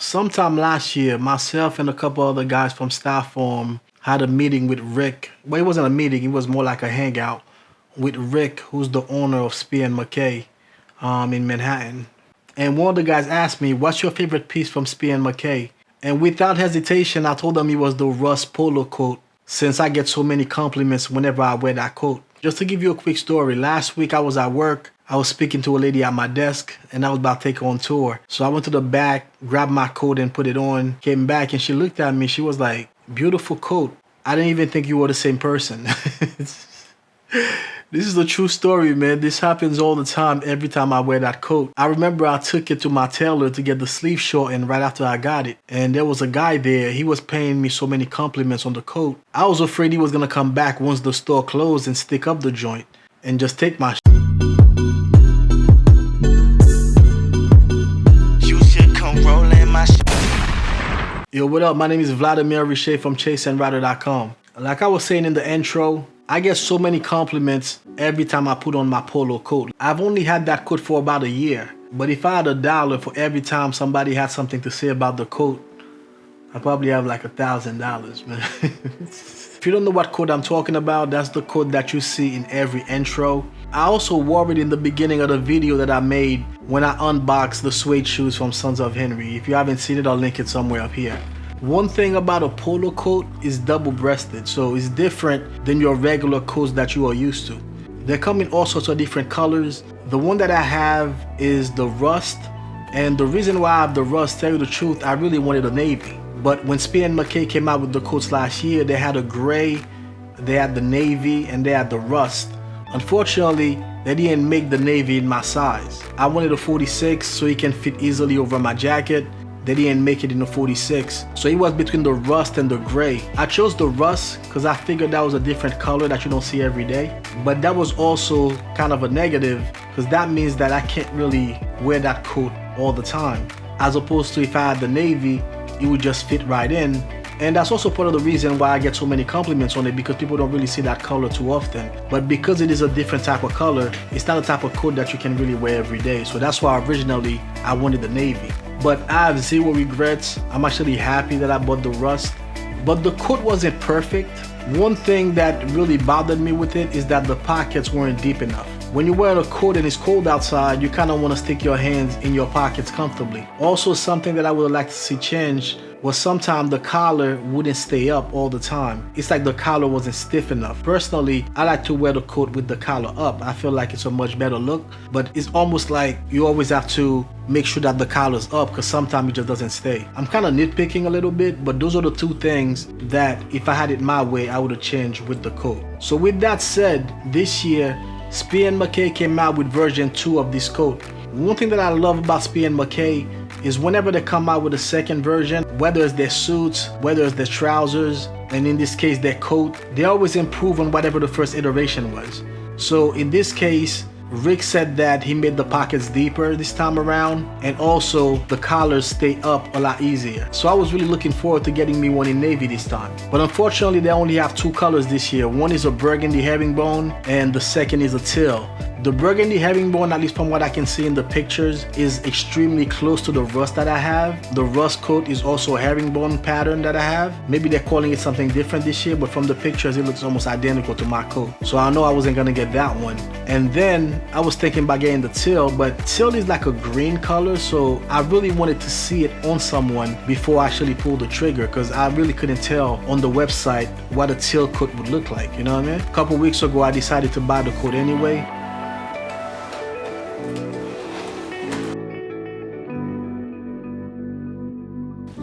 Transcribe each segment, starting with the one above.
Sometime last year, myself and a couple other guys from Staff Farm had a meeting with Rick. Well, it wasn't a meeting, it was more like a hangout with Rick, who's the owner of Spear and McKay in Manhattan. And one of the guys asked me, what's your favorite piece from Spear and McKay? And without hesitation, I told him it was the Rust Polo Coat, since I get so many compliments whenever I wear that coat. Just to give you a quick story, last week I was at work. I was speaking to a lady at my desk and I was about to take her on tour. So I went to the back, grabbed my coat and put it on, came back and she looked at me. She was like, beautiful coat. I didn't even think you were the same person. This is a true story, man. This happens all the time, every time I wear that coat. I remember I took it to my tailor to get the sleeve shortened right after I got it. And there was a guy there. He was paying me so many compliments on the coat. I was afraid he was going to come back once the store closed and stick up the joint and just take my Yo, what up? My name is Vladimir Riché from ChaseandRider.com. Like I was saying in the intro, I get so many compliments every time I put on my polo coat. I've only had that coat for about a year, but if I had $1 for every time somebody had something to say about the coat, I probably have like $1,000, man. If you don't know what coat I'm talking about, that's the coat that you see in every intro. I also wore it in the beginning of the video that I made when I unboxed the suede shoes from Sons of Henry. If you haven't seen it, I'll link it somewhere up here. One thing about a polo coat is double-breasted, so it's different than your regular coats that you are used to. They come in all sorts of different colors. The one that I have is the rust, and the reason why I have the rust, tell you the truth, I really wanted a navy. But when Spear and McKay came out with the coats last year, they had a gray, they had the navy, and they had the rust. Unfortunately, they didn't make the navy in my size. I wanted a 46 so it can fit easily over my jacket. They didn't make it in a 46. So it was between the rust and the gray. I chose the rust because I figured that was a different color that you don't see every day. But that was also kind of a negative because that means that I can't really wear that coat all the time. As opposed to if I had the navy, it would just fit right in. And that's also part of the reason why I get so many compliments on it, because people don't really see that color too often. But because it is a different type of color, it's not a type of coat that you can really wear every day. So that's why originally I wanted the navy. But I have zero regrets. I'm actually happy that I bought the rust. But the coat wasn't perfect. One thing that really bothered me with it is that the pockets weren't deep enough. When you wear a coat and it's cold outside, you kind of want to stick your hands in your pockets comfortably. Also, something that I would like to see change was sometimes the collar wouldn't stay up all the time. It's like the collar wasn't stiff enough. Personally, I like to wear the coat with the collar up. I feel like it's a much better look, but it's almost like you always have to make sure that the collar's up because sometimes it just doesn't stay. I'm kind of nitpicking a little bit, but those are the two things that if I had it my way, I would have changed with the coat. So with that said, this year, Spear and McKay came out with version 2 of this coat. One thing that I love about Spear and McKay is whenever they come out with a second version, whether it's their suits, whether it's their trousers, and in this case their coat, they always improve on whatever the first iteration was. So in this case, Rick said that he made the pockets deeper this time around, and also the collars stay up a lot easier. So I was really looking forward to getting me one in navy this time. But unfortunately, they only have 2 colors this year. One is a burgundy herringbone, and the second is a teal. The burgundy herringbone, at least from what I can see in the pictures, is extremely close to the rust that I have. The rust coat is also a herringbone pattern that I have. Maybe they're calling it something different this year, but from the pictures, it looks almost identical to my coat. So I know I wasn't gonna get that one. And then I was thinking about getting the teal, but teal is like a green color, so I really wanted to see it on someone before I actually pulled the trigger, because I really couldn't tell on the website what a teal coat would look like, you know what I mean? A couple weeks ago, I decided to buy the coat anyway.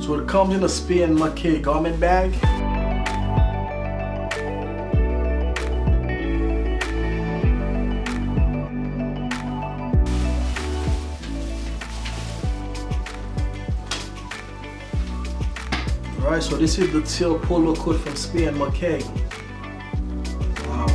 So it comes in a Spear and McKay garment bag. Alright, so this is the teal polo coat from Spear and McKay. Wow.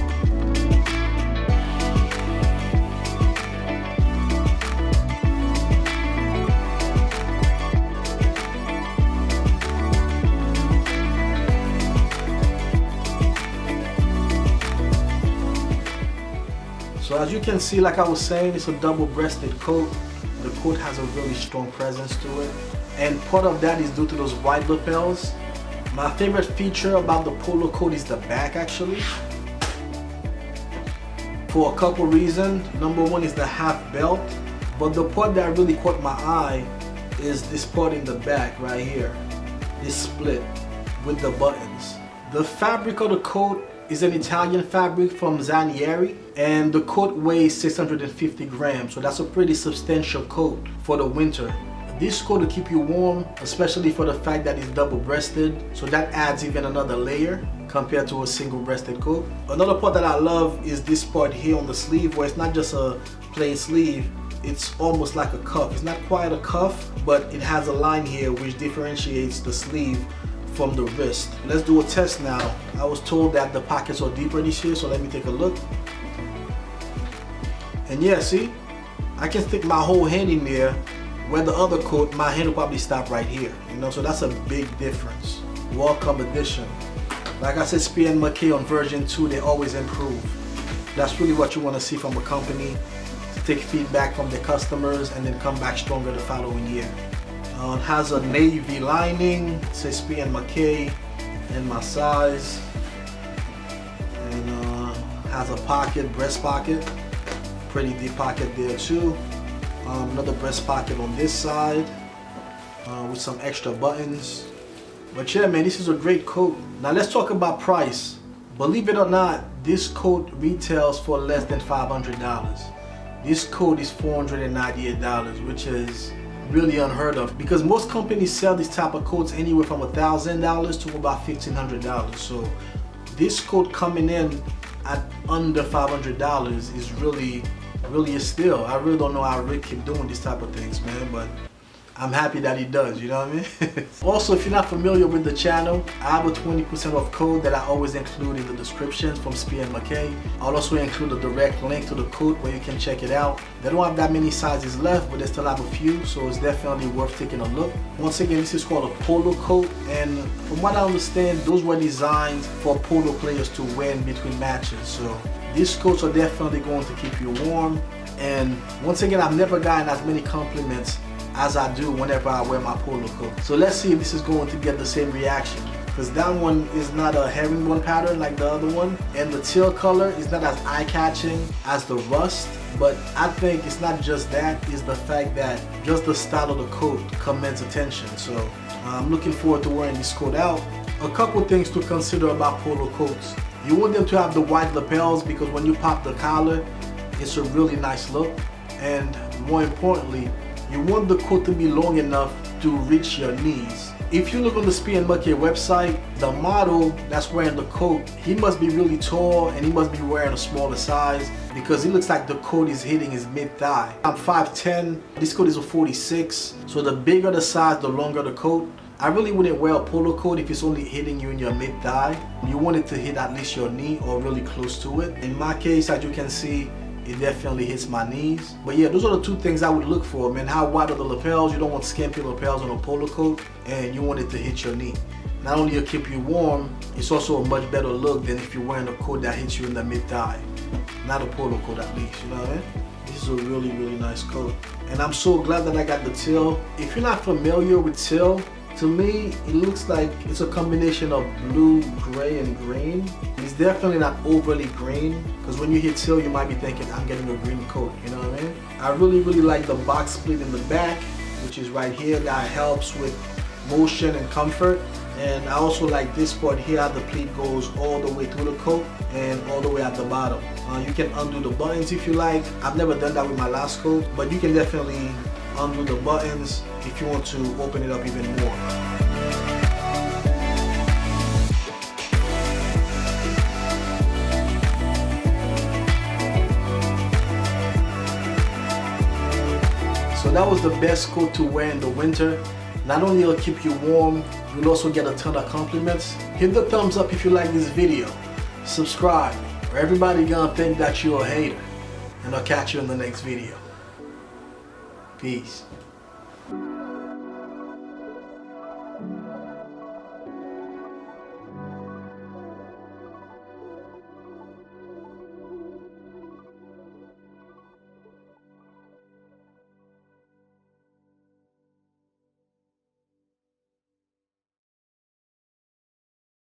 So as you can see, like I was saying, it's a double-breasted coat. The coat has a really strong presence to it. and part of that is due to those wide lapels. My favorite feature about the Polo Coat is the back, actually, for a couple reasons. Number one is the half belt, but the part that really caught my eye is this part in the back right here, this split with the buttons. The fabric of the coat is an Italian fabric from Zanieri, and the coat weighs 650 grams, so that's a pretty substantial coat for the winter. This coat will keep you warm, especially for the fact that it's double-breasted, so that adds even another layer compared to a single-breasted coat. Another part that I love is this part here on the sleeve, where it's not just a plain sleeve, it's almost like a cuff. It's not quite a cuff, but it has a line here which differentiates the sleeve from the wrist. Let's do a test now. I was told that the pockets are deeper this year, so let me take a look. And yeah, see, I can stick my whole hand in there, where the other coat, my hand will probably stop right here, you know, so that's a big difference. Welcome edition. Like I said, Spear & McKay on version 2, they always improve. That's really what you want to see from a company, to take feedback from their customers and then come back stronger the following year. It has a navy lining, it says Spear & McKay and my size, and has a pocket, breast pocket, pretty deep pocket there too. Another breast pocket on this side with some extra buttons. But yeah, man, this is a great coat. Now let's talk about price. Believe it or not, this coat retails for less than $500. This coat is $498, which is really unheard of, because most companies sell this type of coats anywhere from $1,000 to about $1,500. So this coat coming in at under $500 is really a steal. I really don't know how Rick keep doing these type of things, man, but I'm happy that he does, you know what I mean? Also, if you're not familiar with the channel, I have a 20% off code that I always include in the description from Spear & McKay. I'll also include a direct link to the coat where you can check it out. They don't have that many sizes left, but they still have a few, so it's definitely worth taking a look. Once again, this is called a Polo Coat, and from what I understand, those were designed for polo players to wear in between matches. So these coats are definitely going to keep you warm. And once again, I've never gotten as many compliments as I do whenever I wear my Polo Coat. So let's see if this is going to get the same reaction, because that one is not a herringbone pattern like the other one, and the teal color is not as eye-catching as the rust. But I think it's not just that, it's the fact that just the style of the coat commands attention. So I'm looking forward to wearing this coat out. A couple things to consider about Polo Coats. You want them to have the wide lapels, because when you pop the collar, it's a really nice look. And more importantly, you want the coat to be long enough to reach your knees. If you look on the Spear & McKay website, the model that's wearing the coat, he must be really tall and he must be wearing a smaller size, because it looks like the coat is hitting his mid-thigh. I'm 5'10", this coat is a 46, so the bigger the size, the longer the coat. I really wouldn't wear a polo coat if it's only hitting you in your mid-thigh. You want it to hit at least your knee or really close to it. In my case, as you can see, it definitely hits my knees. But yeah, those are the two things I would look for, man. How wide are the lapels? You don't want skimpy lapels on a polo coat, and you want it to hit your knee. Not only will it keep you warm, it's also a much better look than if you're wearing a coat that hits you in the mid-thigh. Not a polo coat, at least, you know what I mean? This is a really nice coat. And I'm so glad that I got the teal. If you're not familiar with teal, to me, it looks like it's a combination of blue, gray, and green. It's definitely not overly green, because when you hit teal, you might be thinking, I'm getting a green coat, you know what I mean? I really like the box split in the back, which is right here. That helps with motion and comfort. And I also like this part here, how the pleat goes all the way through the coat and all the way at the bottom. You can undo the buttons if you like. I've never done that with my last coat, but you can definitely undo the buttons if you want to open it up even more. So that was the best coat to wear in the winter. Not only will it keep you warm, you'll also get a ton of compliments. Hit the thumbs up if you like this video. Subscribe, or everybody gonna think that you're a hater. And I'll catch you in the next video. Peace.